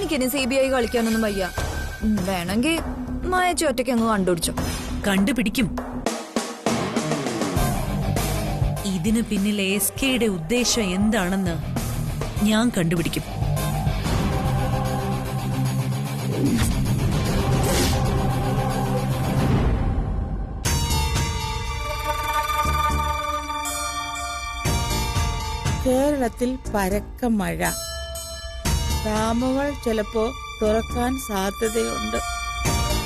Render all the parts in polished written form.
എനിക്കിനി CBI കളിക്കാനൊന്നും വയ്യ. വേണമെങ്കിൽ മായച്ചു ഒറ്റയ്ക്ക് അങ്ങ് കണ്ടുപിടിച്ചോ. കണ്ടുപിടിക്കും. ഇതിന് പിന്നിലെ SKയുടെ ഉദ്ദേശം എന്താണെന്ന് ഞാൻ കണ്ടുപിടിക്കും. കേരളത്തിൽ പരക്ക മഴ. ഡാമുകൾ ചിലപ്പോ തുറക്കാൻ സാധ്യതയുണ്ട്.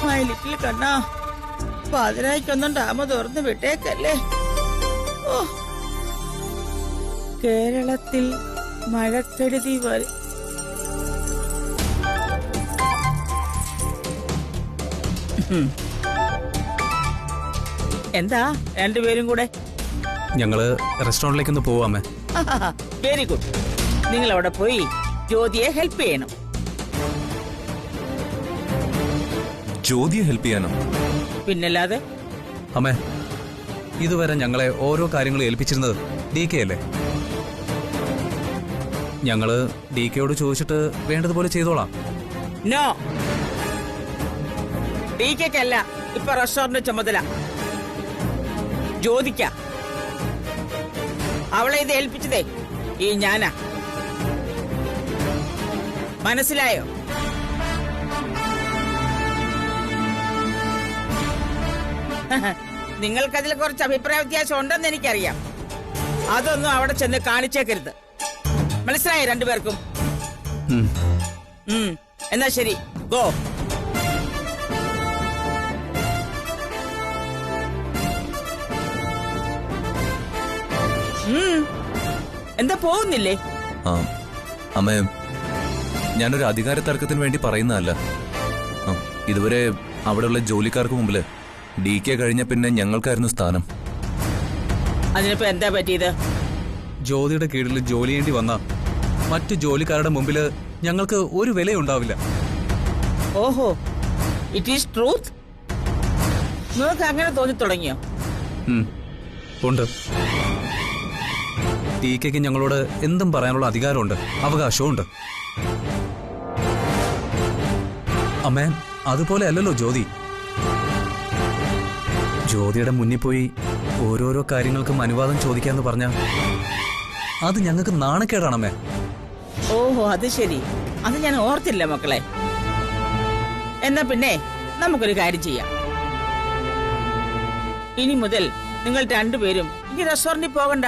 മൈ ലിറ്റിൽ കണ്ണാ, പാതിരായ്ക്കൊന്നും ഡാം തുറന്ന് വിട്ടേക്കല്ലേ. ഓ, കേരളത്തിൽ മഴക്കെടുതി വരും. എന്താ രണ്ടുപേരും കൂടെ? ഞങ്ങള് റെസ്റ്റോറന്റിലേക്കൊന്ന് പോവാമേ. Very good. നിങ്ങൾ അവിടെ പോയി ജ്യോതിയെ ഹെൽപ്പ് ചെയ്യണം. ജ്യോതിയെ ഹെൽപ്പ് ചെയ്യാനോ? പിന്നല്ലാതെ. അമ്മേ, ഇതുവരെ ഞങ്ങളെ ഓരോ കാര്യങ്ങളും ഏൽപ്പിച്ചിരുന്നത് DK അല്ലേ? ഞങ്ങള് DKയോട് ചോദിച്ചിട്ട് വേണ്ടതുപോലെ ചെയ്തോളാം. നോ, DKക്കല്ല ഇപ്പൊ റെസ്റ്റോറന്റ് ചുമതല. ജ്യോതിക്ക. അവളെ ഇത് ഏൽപ്പിച്ചതേ ഈ ഞാനാ. മനസ്സിലായോ? നിങ്ങൾക്കതിൽ കുറച്ച് അഭിപ്രായ വ്യത്യാസം ഉണ്ടെന്ന് എനിക്കറിയാം. അതൊന്നും അവിടെ ചെന്ന് കാണിച്ചേക്കരുത്. മനസ്സിലായോ രണ്ടുപേർക്കും? എന്നാ ശരി, ഗോ. എന്താ പോകുന്നില്ലേ? അമ്മേ, ഞാനൊരു അധികാര തർക്കത്തിന് വേണ്ടി പറയുന്നതല്ല. ഇതുവരെ അവിടെയുള്ള ജോലിക്കാർക്ക് മുമ്പില് DK കഴിഞ്ഞ പിന്നെ ഞങ്ങൾക്കായിരുന്നു സ്ഥാനം. അതിനിപ്പോ എന്താ പറ്റിയത്? ജ്യോതിയുടെ കീഴിൽ ജോലി ചെയ്യേണ്ടി വന്ന മറ്റു ജോലിക്കാരുടെ മുമ്പില് ഞങ്ങൾക്ക് ഒരു വിലയുണ്ടാവില്ല. ഓഹോ, ഇറ്റ് ഈസ് ട്രൂത്ത്. നിങ്ങൾക്ക് അങ്ങനെ തോന്നി തുടങ്ങിയോ? ഉണ്ട്. DKക്ക് ഞങ്ങളോട് എന്തും പറയാനുള്ള അധികാരമുണ്ട്, അവകാശമുണ്ട്. അമ്മേ, അതുപോലെ അല്ലല്ലോ ജ്യോതി. ജ്യോതിയുടെ മുന്നിൽ പോയി ഓരോരോ കാര്യങ്ങൾക്കും അനുവാദം ചോദിക്കാന്ന് പറഞ്ഞാൽ അത് ഞങ്ങൾക്ക് നാണക്കേടാണമ്മേ. ഓഹോ, അത് ശരി. അത് ഞാൻ ഓർത്തില്ല മക്കളെ. എന്നാ പിന്നെ നമുക്കൊരു കാര്യം ചെയ്യാം. ഇനി മുതൽ നിങ്ങൾ രണ്ടുപേരും ഇനി റെസ്റ്റോറന്റിൽ പോകണ്ട.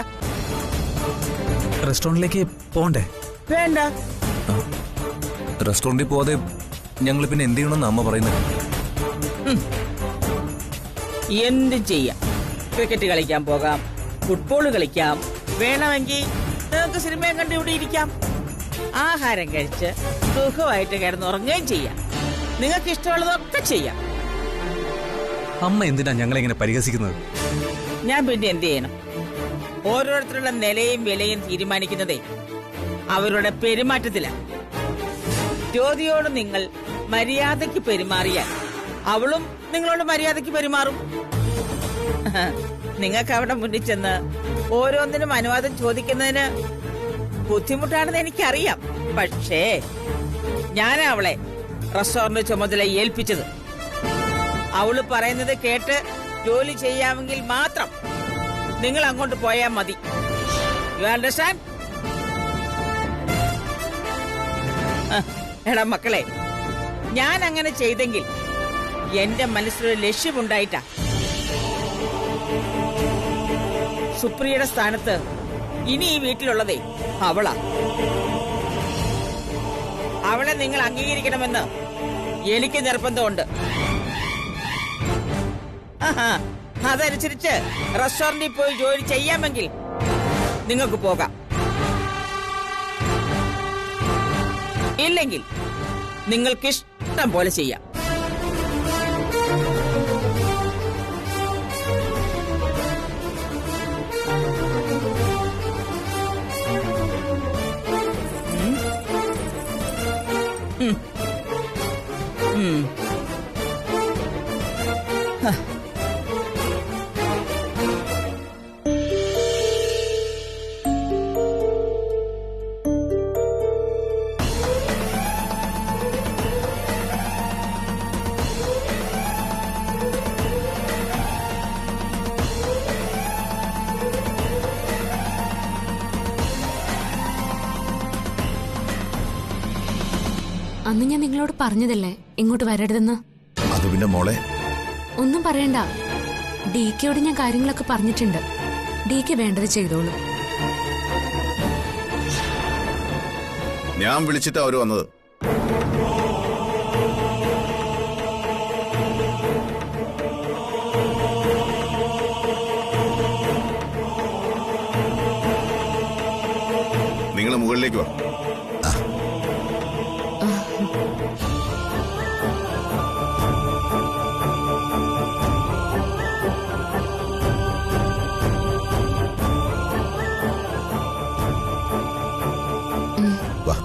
റെസ്റ്റോറന്റിലേക്ക് പോണ്ടേ? വേണ്ട. റെസ്റ്റോറന്റിൽ പോവാതെ ഞങ്ങൾ പിന്നെ എന്ത് ചെയ്യണമെന്ന് അമ്മ പറയുന്നത്? എന്തും ചെയ്യാം. ക്രിക്കറ്റ് കളിക്കാൻ പോകാം, ഫുട്ബോൾ കളിക്കാം, വേണമെങ്കിൽ നിങ്ങൾക്ക് സിനിമയും കണ്ട് ഇവിടെ ഇരിക്കാം. ആഹാരം കഴിച്ച് സുഖമായിട്ട് കിടന്നുറങ്ങുകയും ചെയ്യാം. നിങ്ങൾക്ക് ഇഷ്ടമുള്ളതൊക്കെ ചെയ്യാം. അമ്മ എന്തിനാ ഞങ്ങളെങ്ങനെ പരിഹസിക്കുന്നത്? ഞാൻ പിന്നെ എന്ത് ചെയ്യണം? ഓരോരുത്തരുടെ നിലയും വിലയും തീരുമാനിക്കുന്നതേ അവരുടെ പെരുമാറ്റത്തിലാണ്. ജ്യോതിയോട് നിങ്ങൾ മര്യാദയ്ക്ക് പെരുമാറിയാൽ അവളും നിങ്ങളോട് മര്യാദയ്ക്ക് പെരുമാറും. നിങ്ങൾക്ക് അവിടെ മുന്നിൽ ചെന്ന് ഓരോന്നിനും അനുവാദം ചോദിക്കുന്നതിന് ബുദ്ധിമുട്ടാണെന്ന് എനിക്കറിയാം. പക്ഷേ ഞാൻ അവളെ റെസ്റ്റോറന്റ് ചുമതല ഏൽപ്പിച്ചത് അവള് പറയുന്നത് കേട്ട് ജോലി ചെയ്യാമെങ്കിൽ മാത്രം നിങ്ങൾ അങ്ങോട്ട് പോയാൽ മതി. You understand? എടാ മക്കളെ, ഞാൻ അങ്ങനെ ചെയ്തെങ്കിൽ എന്റെ മനസ്സിലൊരു ലക്ഷ്യമുണ്ടായിട്ടാ. സുപ്രിയയുടെ സ്ഥാനത്ത് ഇനി ഈ വീട്ടിലുള്ളതേ അവളാ. അവളെ നിങ്ങൾ അംഗീകരിക്കണമെന്ന് എനിക്ക് നിർബന്ധമുണ്ട്. അതനുസരിച്ച് റെസ്റ്റോറന്റിൽ പോയി ജോലി ചെയ്യാമെങ്കിൽ നിങ്ങൾക്ക് പോകാം. ഇല്ലെങ്കിൽ നിങ്ങൾക്ക് ഇഷ്ടം പോലെ ചെയ്യാം. അന്ന് ഞാൻ നിങ്ങളോട് പറഞ്ഞതല്ലേ ഇങ്ങോട്ട് വരരുതെന്ന്. അത് പിന്നെ മോളെ, ഒന്നും പറയണ്ട. ഡിക്കയോട് ഞാൻ കാര്യങ്ങളൊക്കെ പറഞ്ഞിട്ടുണ്ട്. ഡിക്ക് വേണ്ടത് ചെയ്തോളൂ. ഞാൻ വിളിച്ചിട്ട് അവര് വന്നത്. നിങ്ങൾ മുകളിലേക്ക് വാ. വാ.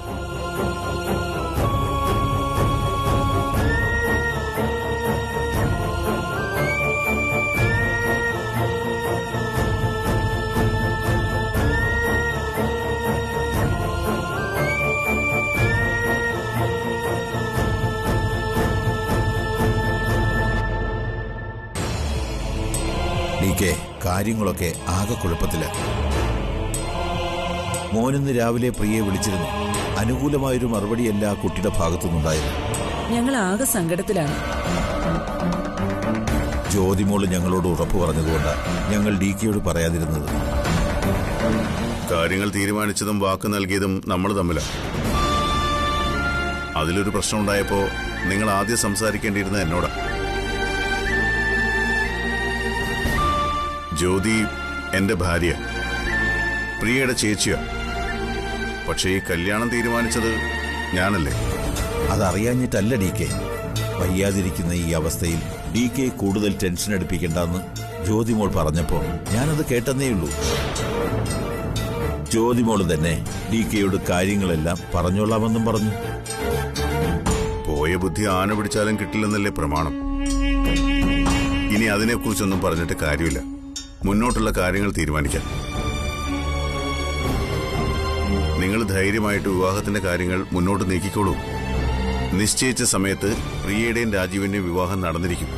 ഡികെ, കാര്യങ്ങളൊക്കെ ആകെ കുഴപ്പത്തില. മോനിന്ന് രാവിലെ പ്രിയെ വിളിച്ചിരുന്നു. അനുകൂലമായൊരു മറുപടിയല്ല ആ കുട്ടിയുടെ ഭാഗത്തുനിന്നുണ്ടായിരുന്നു. ഞങ്ങൾ ആകെ സങ്കടത്തിലാണ്. ജ്യോതിമോള് ഞങ്ങളോട് ഉറപ്പ് പറഞ്ഞതുകൊണ്ടാണ് ഞങ്ങൾ ഡികെയോട് പറയാതിരുന്നത്. കാര്യങ്ങൾ തീരുമാനിച്ചതും വാക്ക് നൽകിയതും നമ്മൾ തമ്മിലാണ്. അതിലൊരു പ്രശ്നമുണ്ടായപ്പോ നിങ്ങൾ ആദ്യം സംസാരിക്കേണ്ടിയിരുന്നത് എന്നോടാ. ജ്യോതി എന്റെ ഭാര്യ, പ്രിയയുടെ ചേച്ചിയാ. പക്ഷേ ഈ കല്യാണം തീരുമാനിച്ചത് ഞാനല്ലേ. അതറിയാഞ്ഞിട്ടല്ല ഡികെ. വയ്യാതിരിക്കുന്ന ഈ അവസ്ഥയിൽ ഡികെ കൂടുതൽ ടെൻഷൻ അടുപ്പിക്കണ്ടെന്ന് ജ്യോതിമോൾ പറഞ്ഞപ്പോ ഞാനത് കേട്ടെന്നേയുള്ളൂ. ജ്യോതിമോള് തന്നെ ഡികെയോട് കാര്യങ്ങളെല്ലാം പറഞ്ഞോളാമെന്നും പറഞ്ഞു. പോയ ബുദ്ധി ആന പിടിച്ചാലും കിട്ടില്ലെന്നല്ലേ പ്രമാണം. ഇനി അതിനെക്കുറിച്ചൊന്നും പറഞ്ഞിട്ട് കാര്യമില്ല. മുന്നോട്ടുള്ള കാര്യങ്ങൾ തീരുമാനിക്കാം. നിങ്ങൾ ധൈര്യമായിട്ട് വിവാഹത്തിന്റെ കാര്യങ്ങൾ മുന്നോട്ട് നീക്കിക്കോളൂ. നിശ്ചയിച്ച സമയത്ത് പ്രിയയുടെയും രാജീവിന്റെയും വിവാഹം നടന്നിരിക്കും.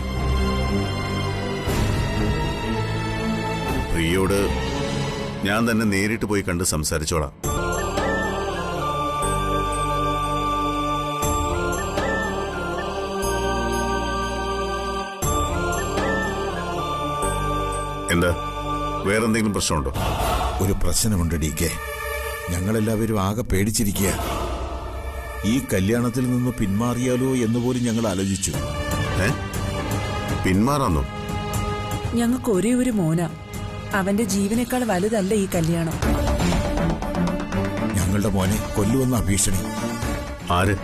പ്രിയയോട് ഞാൻ തന്നെ നേരിട്ട് പോയി കണ്ട് സംസാരിച്ചോളാം. എന്താ, വേറെന്തെങ്കിലും പ്രശ്നമുണ്ടോ? ഒരു പ്രശ്നമുണ്ട് ഡികെ. ഞങ്ങളെല്ലാവരും ആകെ പേടിച്ചിരിക്കുക. ഈ കല്യാണത്തിൽ നിന്ന് പിന്മാറിയാലോ എന്നുപോലും ഞങ്ങൾ ആലോചിച്ചു. പിന്മാറാന്നോ? ഞങ്ങൾക്ക് ഒരേ ഒരു മോനാ. അവന്റെ ജീവനേക്കാൾ വലുതല്ല ഈ കല്യാണം. ഞങ്ങളുടെ മോനെ കൊല്ലുവെന്ന ഭീഷണി. ആര്?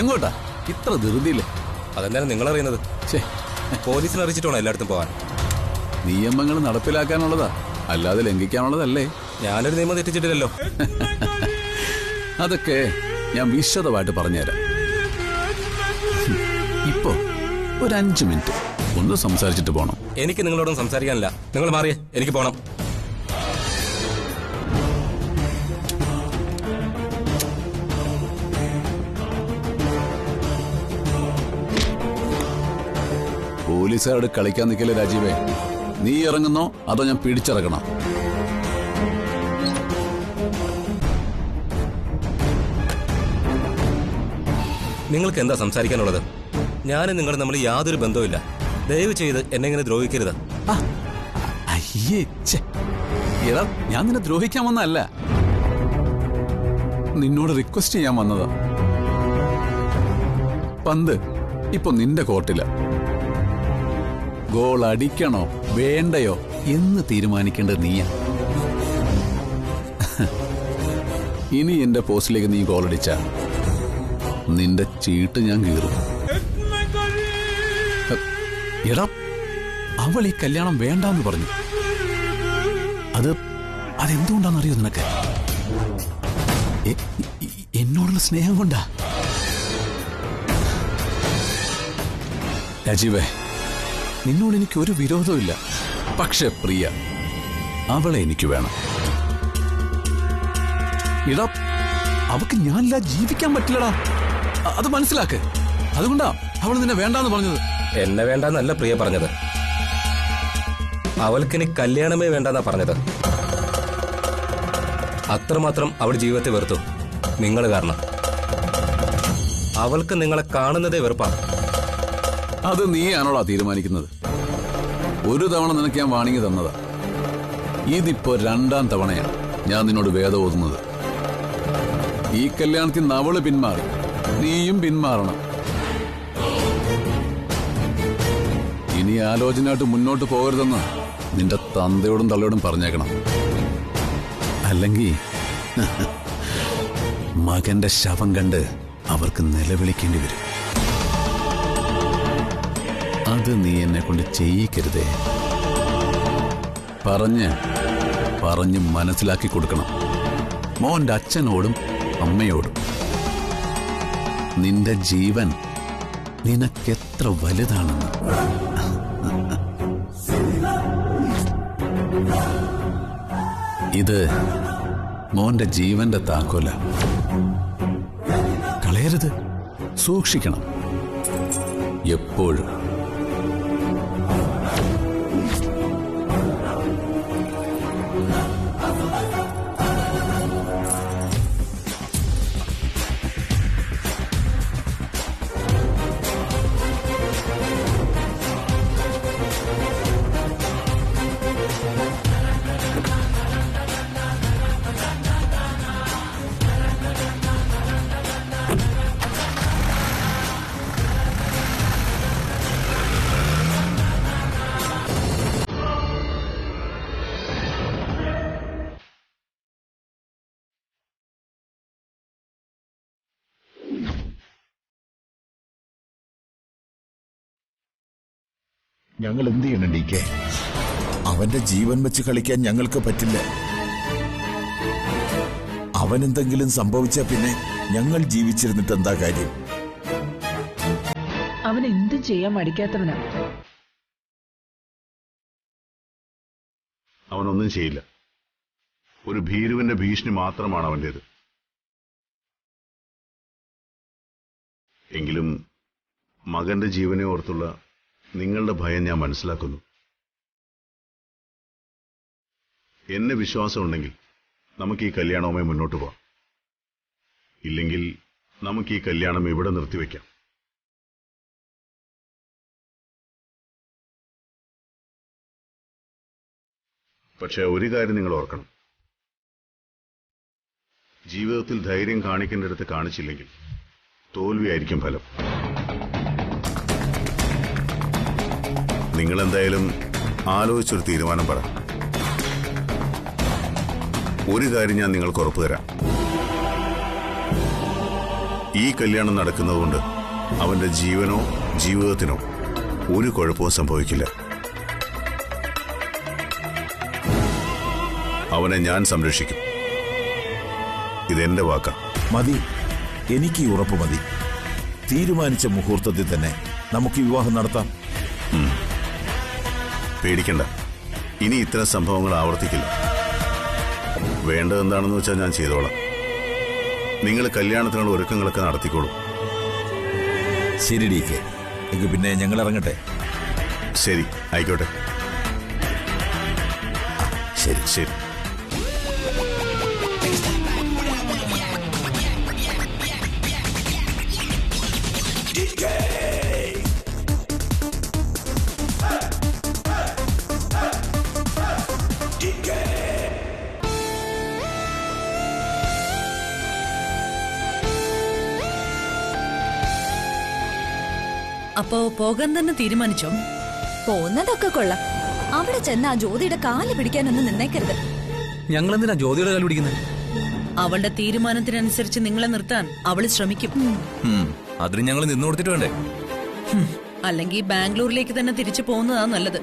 എങ്ങോട്ടാ ഇത്ര ധൃതിയില്ലേ? അതെന്താണ് നിങ്ങളറിയുന്നത്? പോലീസിനെ അറിയിച്ചിട്ടാണോ എല്ലായിടത്തും പോകാൻ? നിയമങ്ങൾ നടപ്പിലാക്കാനുള്ളതാ, അല്ലാതെ ലംഘിക്കാനുള്ളതല്ലേ. ഞാനൊരു നിയമം തെറ്റിച്ചിട്ടില്ലല്ലോ. അതൊക്കെ ഞാൻ വിശദമായിട്ട് പറഞ്ഞുതരാം. ഇപ്പോ ഒരു 5 മിനിറ്റ് ഒന്ന് സംസാരിച്ചിട്ട് പോണം. എനിക്ക് നിങ്ങളോടൊന്നും സംസാരിക്കാനില്ല. നിങ്ങൾ മാറിയേ, എനിക്ക് പോണം. പോലീസുകാരോട് കളിക്കാൻ നിൽക്കല്ലേ രാജീവേ. നീ ഇറങ്ങുന്നോ അതോ ഞാൻ പിടിച്ചിറങ്ങണോ? നിങ്ങൾക്ക് എന്താ സംസാരിക്കാനുള്ളത്? ഞാനും നിങ്ങൾ തമ്മിൽ യാതൊരു ബന്ധവുമില്ല. ദയവ് ചെയ്ത് എന്നെ ഇങ്ങനെ ദ്രോഹിക്കരുത്. അയ്യേ, എടാ, ഞാൻ നിന്നെ ദ്രോഹിക്കാൻ വന്നതല്ല, നിന്നോട് റിക്വസ്റ്റ് ചെയ്യാൻ വന്നതാ. പന്ത് ഇപ്പൊ നിന്റെ കോർട്ടില. ഗോൾ അടിക്കണോ വേണ്ടയോ എന്ന് തീരുമാനിക്കേണ്ടത് നീയാ. ഇനി എന്റെ പോസ്റ്റിലേക്ക് നീ കോളടിച്ച നിന്റെ ചീട്ട് ഞാൻ കീറും. എടാ, അവൾ ഈ കല്യാണം വേണ്ടാന്ന് പറഞ്ഞു. അതെന്തുകൊണ്ടാണെന്നറിയോ നിനക്ക്? എന്നോടുള്ള സ്നേഹം കൊണ്ടാ. രാജീവേ, നിന്നോട് എനിക്ക് ഒരു വിരോധമില്ല. പക്ഷെ പ്രിയ, അവളെ എനിക്ക് വേണം. ഇടാ, അവക്ക് ഞാനില്ല ജീവിക്കാൻ പറ്റില്ലടാ. അത് മനസ്സിലാക്ക്. അതുകൊണ്ടാ അവൾ നിന്നെ വേണ്ടാന്ന് പറഞ്ഞത്. എന്നെ വേണ്ടെന്നല്ല പ്രിയ പറഞ്ഞത്, അവൾക്കിനി കല്യാണമേ വേണ്ടെന്നാ പറഞ്ഞത്. അത്രമാത്രം അവൾ ജീവിതത്തെ വെറുത്തു നിങ്ങൾ കാരണം. അവൾക്ക് നിങ്ങളെ കാണുന്നതേ വെറുപ്പാണ്. അത് നീയാണോടാ തീരുമാനിക്കുന്നത്? ഒരു തവണ നിനക്ക് ഞാൻ വാണിങ്ങി തന്നതാ. ഇതിപ്പോ 2ാം തവണയാണ് ഞാൻ നിന്നോട് വേദം ഓതുന്നത്. ഈ കല്യാണത്തിൽ നിന്ന് അവള് പിന്മാറി, നീയും പിന്മാറണം. ഇനി ആലോചനയായിട്ട് മുന്നോട്ട് പോകരുതെന്ന് നിന്റെ തന്തയോടും തള്ളയോടും പറഞ്ഞേക്കണം. അല്ലെങ്കിൽ മകന്റെ ശവം കണ്ട് അവർക്ക് നിലവിളിക്കേണ്ടി വരും. അത് നീ എന്നെ കൊണ്ട് ചെയ്യിക്കരുതേ. പറഞ്ഞ് മനസ്സിലാക്കി കൊടുക്കണം മോന്റെ അച്ഛനോടും അമ്മയോടും. നിന്റെ ജീവൻ നിനക്കെത്ര വലുതാണെന്ന്. ഇത് മോന്റെ ജീവന്റെ താക്കോല. കളയരുത്, സൂക്ഷിക്കണം എപ്പോഴും. ഞങ്ങൾ എന്ത് ചെയ്യണം ഡി.കെ? അവന്റെ ജീവൻ വെച്ച് കളിക്കാൻ ഞങ്ങൾക്ക് പറ്റില്ല. അവനെന്തെങ്കിലും സംഭവിച്ച പിന്നെ ഞങ്ങൾ ജീവിച്ചിരുന്നിട്ട് എന്താ കാര്യം? അവൻ എന്തും ചെയ്യാൻ മടിക്കാത്തവനാ. അവനൊന്നും ചെയ്യില്ല. ഒരു ഭീരുവിന്റെ ഭീഷണി മാത്രമാണ് അവന്റേത്. എങ്കിലും മകന്റെ ജീവനെ ഓർത്തുള്ള നിങ്ങളുടെ ഭയം ഞാൻ മനസ്സിലാക്കുന്നു. എന്നെ വിശ്വാസമുണ്ടെങ്കിൽ നമുക്ക് ഈ കല്യാണവുമായി മുന്നോട്ട് പോവാം. ഇല്ലെങ്കിൽ നമുക്ക് ഈ കല്യാണം ഇവിടെ നിർത്തിവെക്കാം. പക്ഷെ ഒരു കാര്യം നിങ്ങൾ ഓർക്കണം, ജീവിതത്തിൽ ധൈര്യം കാണിക്കേണ്ടടുത്ത് കാണിച്ചില്ലെങ്കിൽ തോൽവിയായിരിക്കും ഫലം. നിങ്ങളെന്തായാലും ആലോചിച്ചൊരു തീരുമാനം പറ. ഒരു കാര്യം ഞാൻ നിങ്ങൾക്ക് ഉറപ്പു തരാം, ഈ കല്യാണം നടക്കുന്നതുകൊണ്ട് അവന്റെ ജീവനോ ജീവിതത്തിനോ ഒരു കുഴപ്പവും സംഭവിക്കില്ല. അവനെ ഞാൻ സംരക്ഷിക്കും. ഇതെന്റെ വാക്കാ. മതി, എനിക്ക് ഈ ഉറപ്പ് മതി. തീരുമാനിച്ച മുഹൂർത്തത്തിൽ തന്നെ നമുക്ക് വിവാഹം നടത്താം. പേടിക്കണ്ട, ഇനി ഇത്തരം സംഭവങ്ങൾ ആവർത്തിക്കില്ല. വേണ്ടതെന്താണെന്ന് വെച്ചാൽ ഞാൻ ചെയ്തോളാം. നിങ്ങൾ കല്യാണത്തിനുള്ള ഒരുക്കങ്ങളൊക്കെ നടത്തിക്കോളൂ. ശരി ഡി.കെ, എങ്കിൽ പിന്നെ ഞങ്ങൾ ഇറങ്ങട്ടെ. ശരി, ആയിക്കോട്ടെ. ശരി ശരി. അപ്പോ പോകാൻ തന്നെ തീരുമാനിച്ചോ? പോകുന്നതൊക്കെ കൊള്ളാം. അവിടെ ചെന്ന് ആ ജ്യോതിയുടെ കാല് പിടിക്കാനൊന്നും നിന്നേക്കരുത്. ഞങ്ങളെന്തിനാ ജ്യോതിയുടെ കാല് പിടിക്കുന്നത്? അവളുടെ തീരുമാനത്തിനനുസരിച്ച് നിങ്ങളെ നിർത്താൻ അവള് ശ്രമിക്കും. അതിന് ഞങ്ങൾ നിന്നു കൊടുത്തിട്ട് വേണ്ടേ? അല്ലെങ്കിൽ ബാംഗ്ലൂരിലേക്ക് തന്നെ തിരിച്ചു പോകുന്നതാ നല്ലത്.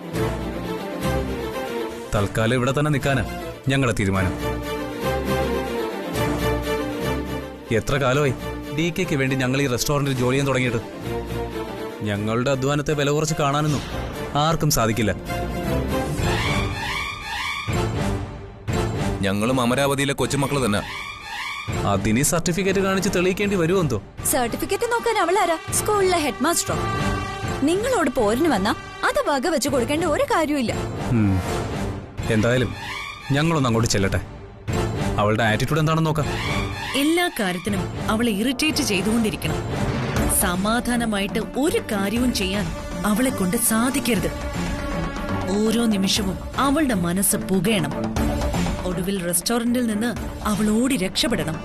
തൽക്കാലം ഇവിടെ തന്നെ നിൽക്കാനാ ഞങ്ങളുടെ തീരുമാനം. എത്ര കാലമായി DKക്ക് വേണ്ടി ഞങ്ങൾ ഈ റെസ്റ്റോറന്റിൽ ജോലി ചെയ്യാൻ തുടങ്ങിയിട്ട്. ഞങ്ങളുടെ അധ്വാനത്തെ വില കുറച്ച് കാണാനൊന്നും ആർക്കും സാധിക്കില്ല. ഞങ്ങളും അമരാവതിയിലെ കൊച്ചുമക്കള് തന്നെ. അതിന് സർട്ടിഫിക്കറ്റ് കാണിച്ച് തെളിയിക്കേണ്ടി വരുമെന്തോ? സർട്ടിഫിക്കറ്റ് നോക്കാൻ അവളാരാ? സ്കൂളിലെ ഹെഡ് മാസ്റ്ററോ? നിങ്ങളോട് പോരിന് വന്നാ അത് വക വെച്ച് കൊടുക്കേണ്ട ഒരു കാര്യമില്ല. എന്തായാലും ഞങ്ങളൊന്ന് അങ്ങോട്ട് ചെല്ലട്ടെ. അവളുടെ ആറ്റിറ്റ്യൂഡ് എന്താണെന്ന് നോക്കാം. എല്ലാ കാര്യത്തിനും അവളെ ഇറിറ്റേറ്റ് ചെയ്തുകൊണ്ടിരിക്കണം. സമാധാനമായിട്ട് ഒരു കാര്യവും ചെയ്യാൻ അവളെ കൊണ്ട് സാധിക്കരുത്. ഓരോ നിമിഷവും അവളുടെ മനസ്സ് പുകയണം. ഒടുവിൽ റെസ്റ്റോറന്റിൽ നിന്ന് അവൾ ഓടി രക്ഷപ്പെടണം.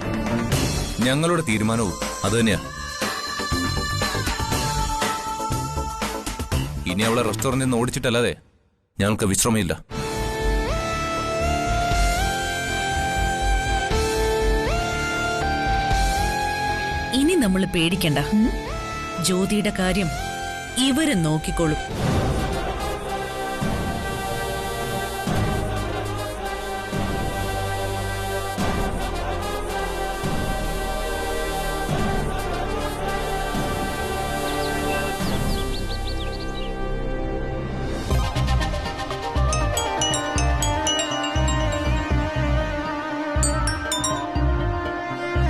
ഞങ്ങളുടെ തീരുമാനവും അതുതന്നെയാ. ഇനി അവളെ റെസ്റ്റോറന്റിൽ നിന്ന് ഓടിച്ചിട്ടല്ലാതെ ഞങ്ങൾക്ക് വിശ്രമമില്ല. ഇനി നമ്മൾ പേടിക്കണ്ട. ജ്യോതിയുടെ കാര്യം ഇവര് നോക്കിക്കോളും.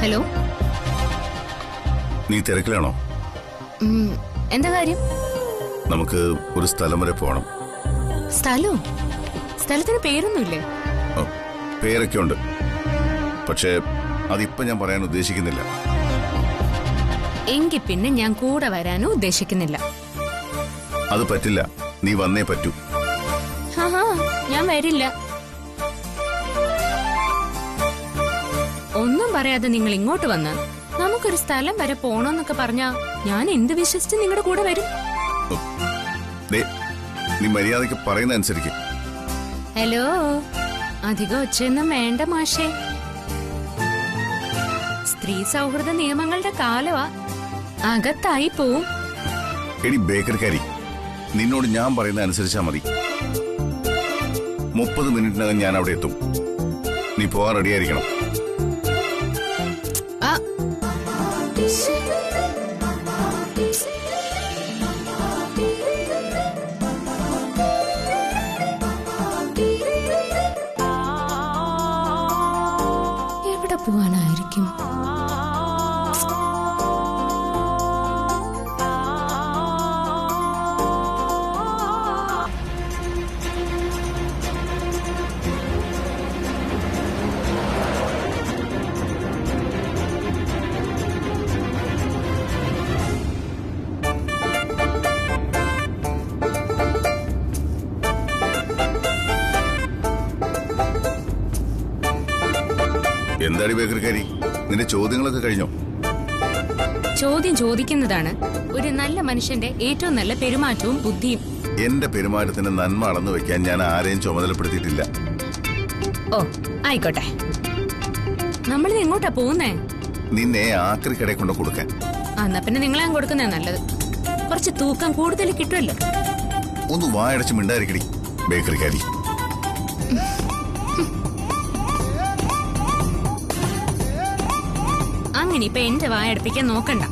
ഹലോ, നീ തിരക്കിലാണോ? എന്താ കാര്യം? നമുക്ക് ഒരു സ്ഥലം വരെ പോകണം. സ്ഥലത്തിന് പേരൊന്നുമില്ലേ? പേരൊക്കെ ഉണ്ട്, പക്ഷേ അതിപ്പോ ഞാൻ പറയാൻ ഉദ്ദേശിക്കുന്നില്ല. എങ്കിൽ പിന്നെ ഞാൻ കൂടെ വരാനും ഉദ്ദേശിക്കുന്നില്ല. അത് പറ്റില്ല, നീ വന്നേ പറ്റൂ. ഞാൻ വരില്ല. ഒന്നും പറയാതെ നിങ്ങൾ ഇങ്ങോട്ട് വന്ന് നമുക്കൊരു സ്ഥലം വരെ പോണോന്നൊക്കെ പറഞ്ഞാ ഞാൻ എന്ത് വിശ്വസിച്ച് നിങ്ങളുടെ കൂടെ വരും? നീ മര്യാദയ്ക്ക് പറയുന്ന അനുസരിക്ക്. ഹലോ, അധികം ഒച്ചയൊന്നും വേണ്ട മാഷേ. സ്ത്രീ സൗഹൃദ നിയമങ്ങളുടെ കാലവാ. അകത്തായി പോവും. എടി ബേക്കറിക്കാരി, നിന്നോട് ഞാൻ പറയുന്ന അനുസരിച്ചാ മതി. 30 മിനിറ്റിനകം ഞാൻ അവിടെ എത്തും. നീ പോവാൻ റെഡിയായിരിക്കണം. എവിടെ പോവാനായിരിക്കും? എന്താടി ബേക്കറിക്കാരി, നിന്റെ ചോദ്യങ്ങളൊക്കെ കഴിഞ്ഞോ? ചോദ്യം ചോദിക്കുന്നതാണ് ഒരു നല്ല മനുഷ്യന്റെ ഏറ്റവും നല്ല പെരുമാറ്റവും ബുദ്ധിയും. എന്റെ പെരുമാറ്റത്തിന് നന്മ അളന്നു വെക്കാൻ ഞാൻ ആരെയും ചുമതലപ്പെടുത്തിയിട്ടില്ല. ഓ, ആയിക്കോട്ടെ. നമ്മളിത് എങ്ങോട്ടാ പോകുന്നേ? നിന്നെ ആക്രിക്കടയിൽ കൊണ്ട് കൊടുക്കാൻ. എന്നാ പിന്നെ നിങ്ങളെ കൊടുക്കുന്നേ നല്ലത്. കുറച്ച് തൂക്കം കൂടുതൽ കിട്ടുമല്ലോ. ഒന്ന് വായടച്ച് മിണ്ടായിരിക്കടി ബേക്കറിക്കാരി. അങ്ങനെ ഇപ്പൊ എന്റെ വായടപ്പിക്കാൻ നോക്കണ്ട.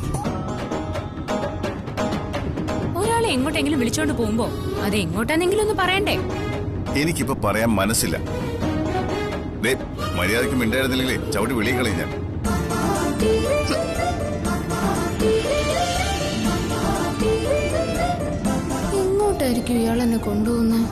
ഒരാളെ എങ്ങോട്ടെങ്കിലും വിളിച്ചോണ്ട് പോകുമ്പോ അത് എങ്ങോട്ടാന്നെങ്കിലും ഒന്ന് പറയണ്ടേ? എനിക്കിപ്പോ പറയാൻ മനസ്സില്ല. മര്യാദയ്ക്ക് മിണ്ടായിരുന്നില്ലേ ചവിട്ടി വെളിയിൽ കളയും ഞാൻ. എങ്ങോട്ടായിരിക്കും ഇയാൾ എന്നെ കൊണ്ടുപോകുന്നത്?